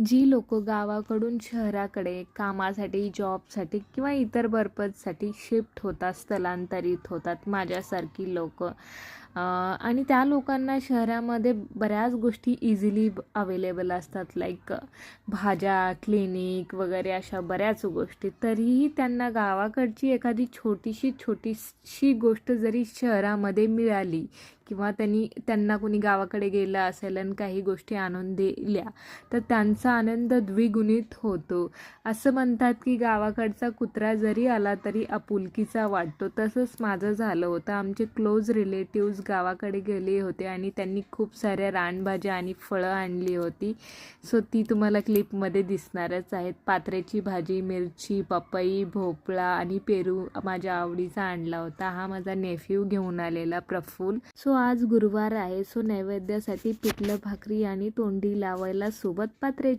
जी लोकं गावाकडून शहराकडे कामासाठी, जॉबसाठी किंवा इतर पर्पजसाठी शिफ्ट होतात, स्थलांतरित होतात, माझ्यासारखी लोकं आणि त्या लोकांना शहरामध्ये बऱ्याच गोष्टी इझिली अवेलेबल असतात, लाईक भाज्या, क्लिनिक वगैरे अशा बऱ्याच गोष्टी. तरीही त्यांना गावाकडची एखादी छोटीशी गोष्ट जरी शहरामध्ये मिळाली किंवा त्यांना कोणी गावाकडे गेलं असेल आणि काही गोष्टी आणून दिल्या, तर त्यांचा आनंद द्विगुणित होतो. असं म्हणतात की गावाकडचा कुत्रा जरी आला तरी आपुलकीचा वाटतो. तसंच माझं झालं होतं. आमचे क्लोज रिलेटिव्ज गावाकडे गेले होते आणि त्यांनी खूप साऱ्या रानभाज्या आणि फळं आणली होती. सो ती तुम्हाला क्लिपमध्ये दिसणारच आहेत. पात्र्याची भाजी, मिरची, पपई, भोपळा आणि पेरू माझ्या आवडीचा आणला होता. हा माझा नेफ्यू घेऊन आलेला प्रफुल्ल. सो आज गुरुवार आहे. सो नैवेद्यासाठी पिठलं भाकरी आणि तोंडी लावायला सोबत पात्र्याची